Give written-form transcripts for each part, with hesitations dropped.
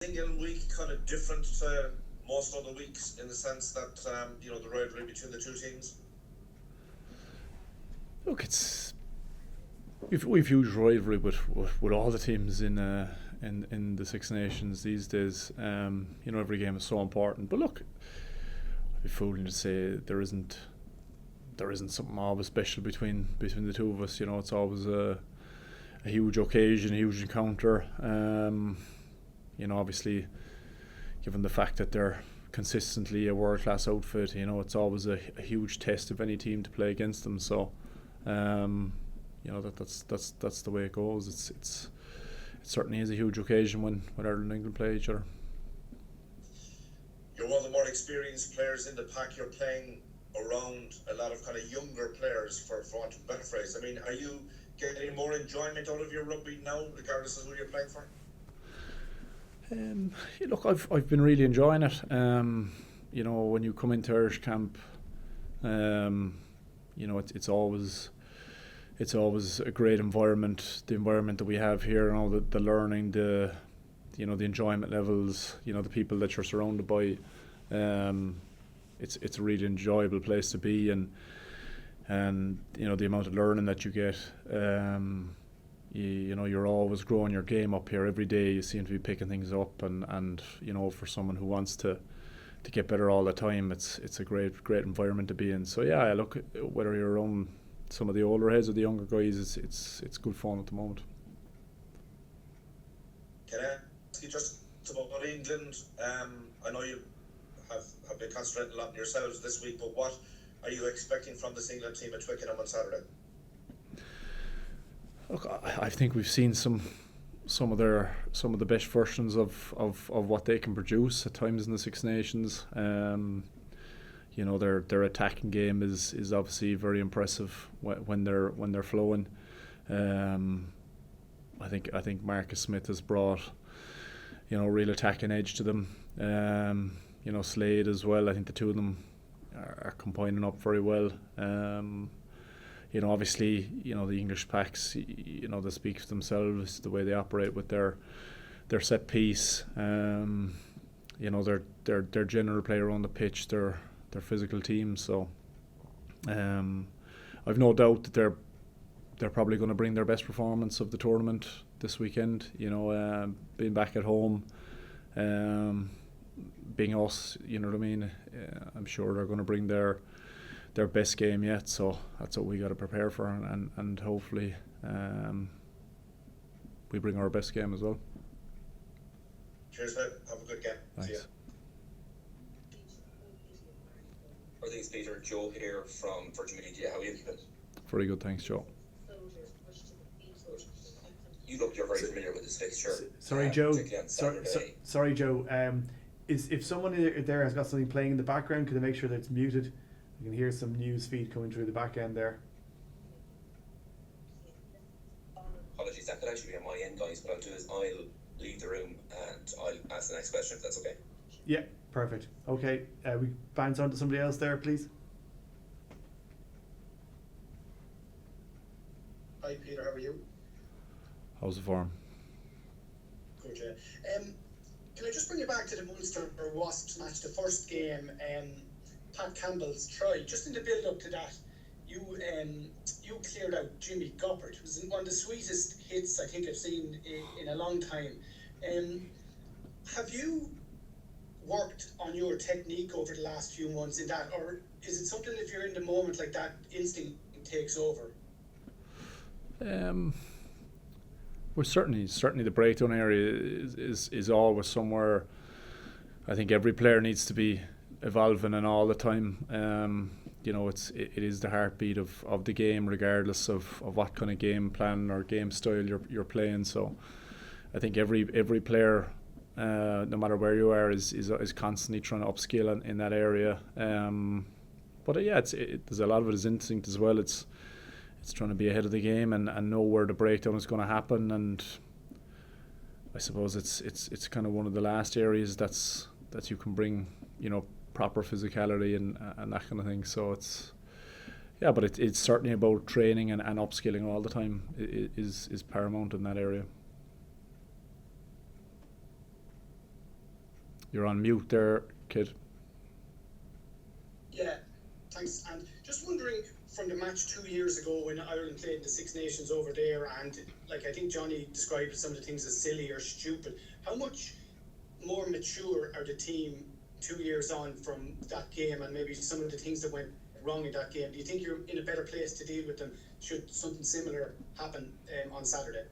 single week kind of different to most other weeks in the sense that the rivalry between the two teams? Look, we've huge rivalry with all the teams in the Six Nations these days. Every game is so important. But look, I'd be fooling to say there isn't something always special between the two of us. It's always a huge occasion, a huge encounter. Obviously, given the fact that they're consistently a world-class outfit, it's always a huge test of any team to play against them. So, that's the way it goes. It certainly is a huge occasion when Ireland and England play each other. You're one of the more experienced players in the pack. You're playing around a lot of kind of younger players, for want of a better phrase. I mean, are you getting more enjoyment out of your rugby now, regardless of who you're playing for? Look, I've been really enjoying it. When you come into Irish camp, it's always a great environment. The environment that we have here, and all the learning, the enjoyment levels, the people that you're surrounded by. It's a really enjoyable place to be, and the amount of learning that you get. You're always growing your game up here every day. You seem to be picking things up, and for someone who wants to get better all the time, it's a great environment to be in. So yeah, look, whether you're around some of the older heads or the younger guys, it's good fun at the moment. Can I ask you just about England? I know you have been concentrating a lot on yourselves this week, but what are you expecting from this England team at Twickenham on Saturday? Look, I think we've seen some of the best versions of what they can produce at times in the Six Nations. Their attacking game is obviously very impressive when they're flowing. I think Marcus Smith has brought real attacking edge to them. Slade as well. I think the two of them are combining up very well. Obviously, the English packs, they speak for themselves, the way they operate with their set piece. Their general play around the pitch, their physical team. So, I've no doubt that they're probably going to bring their best performance of the tournament this weekend. Being back at home, being us, you know what I mean. I'm sure they're going to bring their best game yet, so that's what we got to prepare for, and hopefully we bring our best game as well. Cheers, mate. Have a good game. Thanks. See you. Thanks, Peter. Joe here from Virgin Media. How are you keeping? Very good, thanks, Joe. You're very familiar with this fixture. Sorry, Joe. Sorry, Joe. If someone there has got something playing in the background, could I make sure that it's muted? You can hear some news feed coming through the back end there. Apologies, that could actually be on my end, guys. What I'll do is I'll leave the room and I'll ask the next question if that's okay. Yeah, perfect. Okay, we bounce on to somebody else there, please. Hi, Peter. How are you? How's the form? Good, yeah. Can I just bring you back to the Munster or Wasps match, the first game? Pat Campbell's try. Just in the build-up to that, you cleared out Jimmy Goppert. It was one of the sweetest hits I think I've seen in a long time. Have you worked on your technique over the last few months in that, or is it something if you're in the moment like that, instinct takes over? Well, certainly the breakdown area is always somewhere. I think every player needs to be evolving and all the time. It is the heartbeat of the game, regardless of what kind of game plan or game style you're playing. So I think every player, no matter where you are, is constantly trying to upskill in that area. But yeah, there's a lot of it is instinct as well. It's trying to be ahead of the game and know where the breakdown is going to happen. And I suppose it's kind of one of the last areas that you can bring, proper physicality and that kind of thing. So but it's certainly about training and upskilling all the time is paramount in that area. You're on mute there, kid. Yeah, thanks. And just wondering, from the match 2 years ago when Ireland played the Six Nations over there, and like I think Johnny described some of the things as silly or stupid, how much more mature are the team 2 years on from that game, and maybe some of the things that went wrong in that game? Do you think you're in a better place to deal with them should something similar happen on Saturday?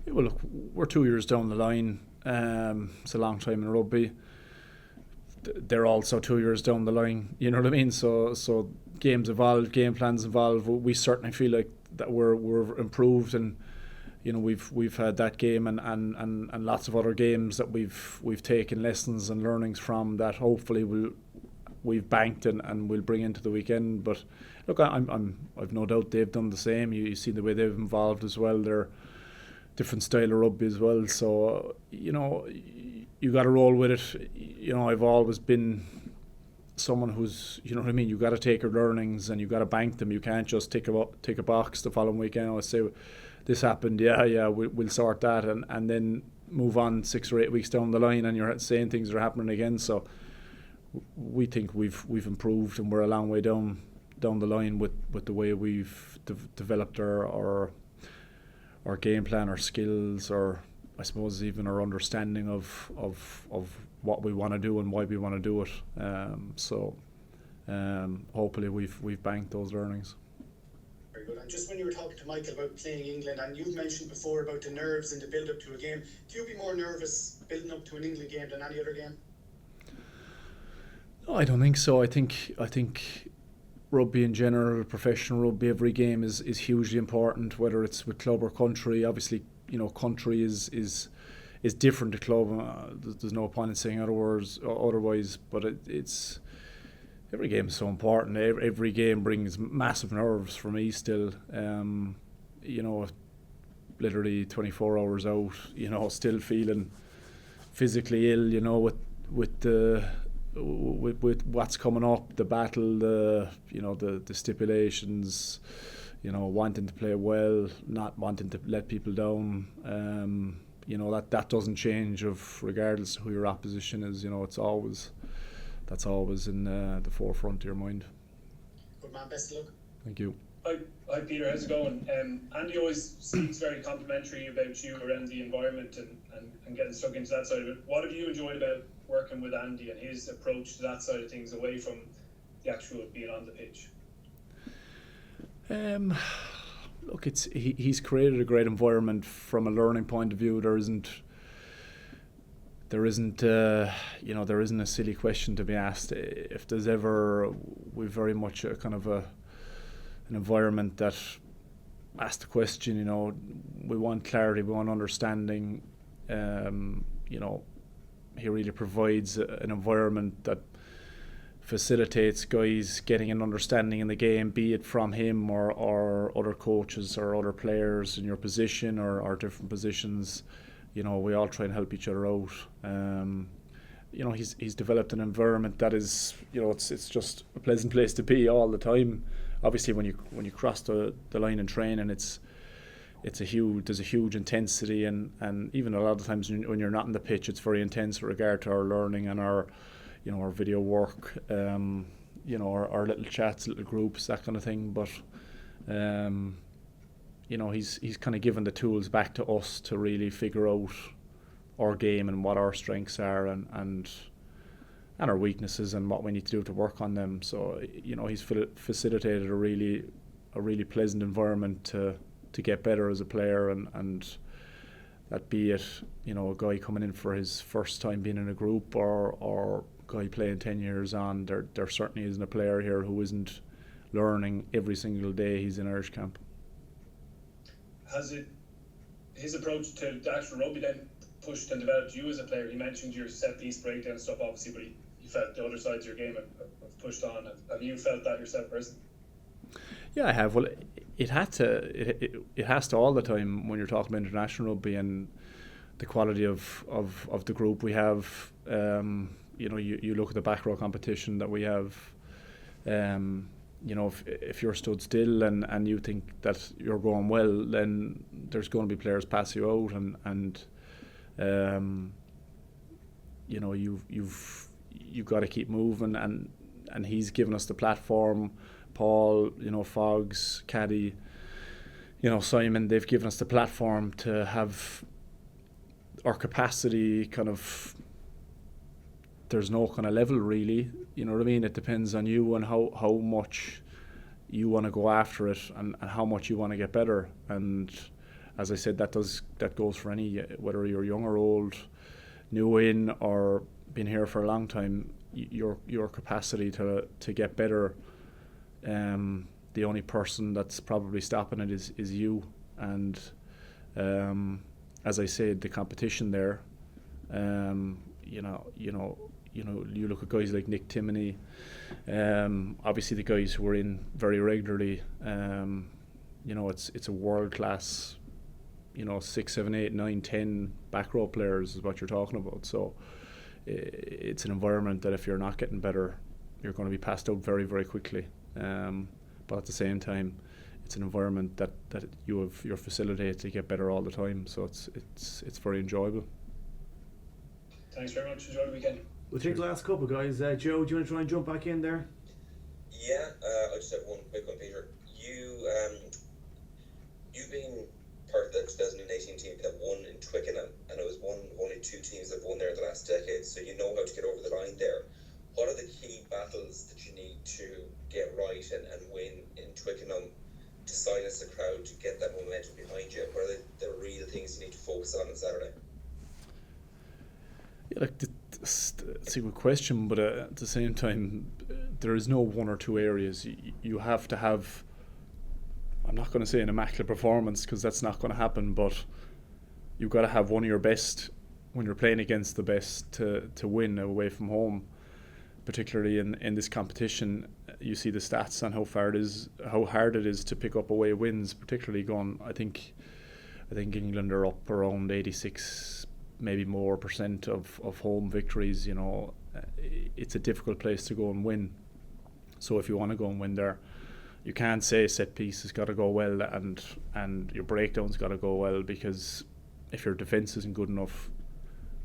Yeah, well, look, we're 2 years down the line. It's a long time in rugby. They're also 2 years down the line. You know what I mean? So games evolve, game plans evolve. We certainly feel like that we're improved, and you know we've had that game and lots of other games that we've taken lessons and learnings from that hopefully we've banked and we'll bring into the weekend. But look, I've no doubt they've done the same. You see the way they've involved as well. They're different style of rugby as well. So you know you got to roll with it. You know, I've always been someone who's, you know what I mean, you got to take your learnings and you got to bank them. You can't just tick a box the following weekend. I say this happened, we'll sort that, and then move on 6 or 8 weeks down the line and you're saying things are happening again. So we think we've improved and we're a long way down the line with the way we've developed our game plan, our skills, or I suppose even our understanding of what we want to do and why we want to do it. Hopefully we've banked those learnings. Very good. And just when you were talking to Michael about playing England, and you've mentioned before about the nerves and the build up to a game, do you be more nervous building up to an England game than any other game? No, I don't think so. I think rugby in general, professional rugby, every game is hugely important, whether it's with club or country. Obviously, you know, country is different to club. There's no point in saying otherwise, but it's every game is so important. Every game brings massive nerves for me still. You know, literally 24 hours out, you know, still feeling physically ill, you know, with what's coming up, the battle, the stipulations, you know, wanting to play well, not wanting to let people down. You know, that doesn't change regardless of who your opposition is. You know, that's always in the forefront of your mind. Good man, best of luck. Thank you. Hi Peter, how's it going? Andy always speaks very complimentary about you around the environment and getting stuck into that side of it. What have you enjoyed about working with Andy and his approach to that side of things away from the actual being on the pitch? Look, he's created a great environment from a learning point of view. There isn't a silly question to be asked. If there's ever, we're very much a kind of an environment that asks the question. You know, we want clarity, we want understanding. You know, he really provides an environment that facilitates guys getting an understanding in the game, be it from him or other coaches or other players in your position or different positions. You know, we all try and help each other out. You know, he's developed an environment that is, you know, it's just a pleasant place to be all the time. Obviously, when you cross the line in training, there's a huge intensity, and even a lot of times when you're not in the pitch, it's very intense with regard to our learning and our video work, you know, our little chats, little groups, that kind of thing. But you know, he's kind of given the tools back to us to really figure out our game and what our strengths are and our weaknesses and what we need to do to work on them. So, you know, he's facilitated a really pleasant environment to get better as a player, and that be it, you know, a guy coming in for his first time being in a group or a guy playing 10 years on, there certainly isn't a player here who isn't learning every single day he's in Irish camp. Has his approach to the actual rugby then pushed and developed you as a player? He mentioned your set piece breakdown stuff, obviously, but he felt the other sides of your game have pushed on. Have you felt that yourself personally? Yeah, I have. Well, it has to all the time when you're talking about international rugby and the quality of the group we have. You know, you look at the back row competition that we have. You know, if you're stood still and you think that you're going well, then there's going to be players pass you out, and you know, you've got to keep moving, and he's given us the platform. Paul, you know, Foggs, Caddy, you know, Simon, they've given us the platform to have our capacity kind of. There's no kind of level really, you know what I mean? It depends on you and how much you want to go after it, and how much you want to get better. And as I said, that goes for any, whether you're young or old, new in or been here for a long time. Your capacity to get better, the only person that's probably stopping it is you. And as I said, the competition there, you look at guys like Nick Timoney, obviously the guys who are in very regularly, you know, it's a world class, you know, 6, 7, 8, 9, 10 back row players is what you're talking about. So it's an environment that if you're not getting better, you're going to be passed out very, very quickly. But at the same time, it's an environment that you're facilitated to get better all the time. So it's very enjoyable. Thanks very much. Enjoy the weekend. We'll take the last couple, guys. Joe, do you want to try and jump back in there? Yeah, I just have one quick one, Peter. You've been part of the 2018 team that won in Twickenham, and it was only 2 teams that have won there in the last decade, so you know how to get over the line there. What are the key battles that you need to get right and win in Twickenham to silence the crowd, to get that momentum behind you? What are the real things you need to focus on Saturday? Yeah, like that's a good question, but at the same time, there is no one or two areas. You have to have, I'm not going to say an immaculate performance because that's not going to happen, but you've got to have one of your best when you're playing against the best to win away from home. Particularly in this competition, you see the stats on how hard it is to pick up away wins. Particularly going, I think England are up around 86, maybe more % of home victories. You know, it's a difficult place to go and win. So if you want to go and win there, you can't say set piece has got to go well and your breakdown's got to go well, because if your defence isn't good enough,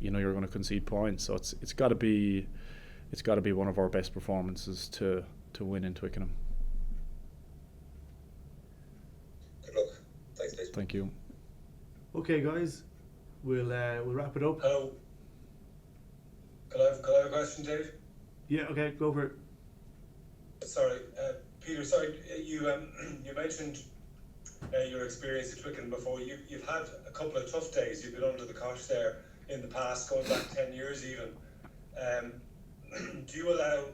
you know you're going to concede points. So it's got to be one of our best performances to win in Twickenham. Good luck. Thanks, Dave. Thank you. Okay, guys, we'll wrap it up. Hello. Could I have a question, Dave? Yeah, okay, go for it. Sorry, Peter. Sorry, you mentioned your experience at Twickenham before. You've had a couple of tough days. You've been under the cosh there in the past, going back 10 years even. Do you allow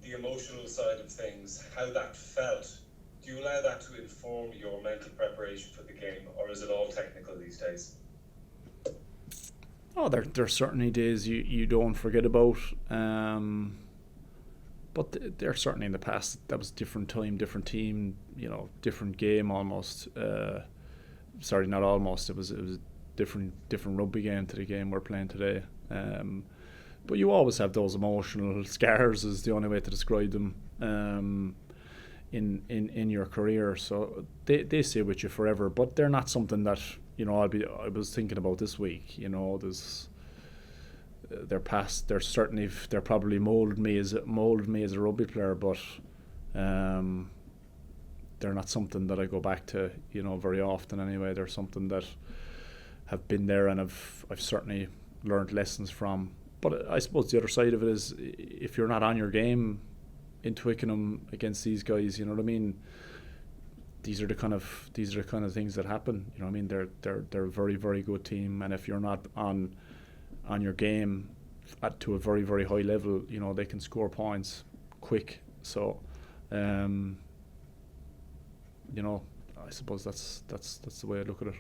the emotional side of things, how that felt, do you allow that to inform your mental preparation for the game, or is it all technical these days? Oh, there are certainly days you don't forget about, but they're certainly in the past. That was different time, different team, you know, different game almost. Sorry, not almost. It was a different rugby game to the game we're playing today. But you always have those emotional scars, is the only way to describe them, in your career. So they stay with you forever. But they're not something that, you know, I was thinking about this week. You know, they're past. They're probably molded me as a rugby player, but they're not something that I go back to, you know, very often anyway. They're something that have been there and I've certainly learned lessons from. But I suppose the other side of it is, if you're not on your game in Twickenham against these guys, you know what I mean, these are the kind of things that happen. You know what I mean? They're a very, very good team, and if you're not on your game to a very, very high level, you know, they can score points quick. So you know, I suppose that's the way I look at it.